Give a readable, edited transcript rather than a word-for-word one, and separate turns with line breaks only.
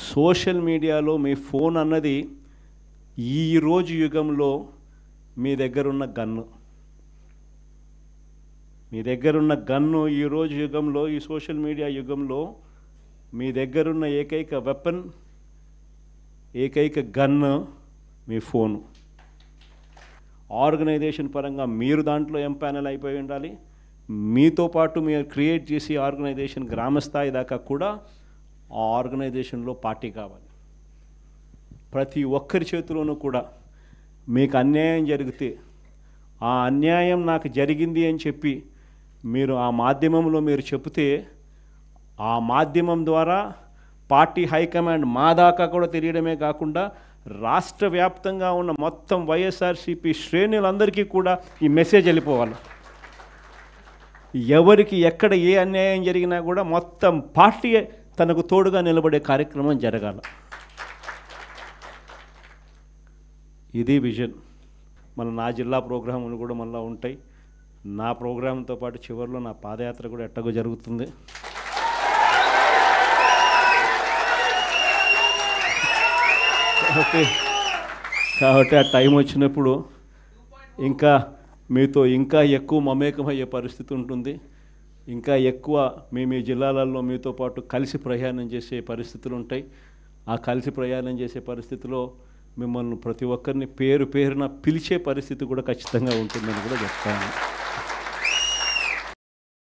Social మీడియాలో మీ phone అన్నది ఈరోజు యుగంలో మీ దగ్గరున్న గన్ను. మీ దగ్గరున్న గన్ను ఈరోజు యుగంలో, ఈ సోషల్ మీడియా యుగంలో మీ దగ్గరున్న ఏకైక వెపన్, ఏకైక గన్ను మీ ఫోను. ఆర్గనైజేషన్ పరంగా మీరు దాంట్లో ఎంపానల్ అయిపోయి ఉండాలి. మీతో పాటు మీరు క్రియేట్ చేసి ఆర్గనైజేషన్ గ్రామస్థాయి దాకా కూడా ఆ ఆర్గనైజేషన్లో పార్టీ కావాలి. ప్రతి ఒక్కరి చేతిలోనూ కూడా మీకు అన్యాయం జరిగితే ఆ అన్యాయం నాకు జరిగింది అని చెప్పి మీరు ఆ మాధ్యమంలో మీరు చెబితే ఆ మాధ్యమం ద్వారా పార్టీ హైకమాండ్ మా దాకా కూడా తెలియడమే కాకుండా రాష్ట్ర వ్యాప్తంగా ఉన్న మొత్తం వైఎస్ఆర్సీపీ శ్రేణులందరికీ కూడా ఈ మెసేజ్ వెళ్ళిపోవాలి. ఎవరికి ఎక్కడ ఏ అన్యాయం జరిగినా కూడా మొత్తం పార్టీ తనకు తోడుగా నిలబడే కార్యక్రమం జరగాలి. ఇది విజన్. నా జిల్లా ప్రోగ్రాములు కూడా మళ్ళీ ఉంటాయి. నా ప్రోగ్రాంతో పాటు చివరిలో నా పాదయాత్ర కూడా ఎట్టగో జరుగుతుంది. కాబట్టి ఆ టైం వచ్చినప్పుడు ఇంకా మీతో ఇంకా ఎక్కువ మమేకమయ్యే పరిస్థితి ఉంటుంది. ఇంకా ఎక్కువ మీ జిల్లాలలో మీతో పాటు కలిసి ప్రయాణం చేసే పరిస్థితులు ఉంటాయి. ఆ కలిసి ప్రయాణం చేసే పరిస్థితిలో మిమ్మల్ని ప్రతి ఒక్కరిని పేరు పేరున పిలిచే పరిస్థితి కూడా ఖచ్చితంగా ఉంటుందని కూడా చెప్తాను.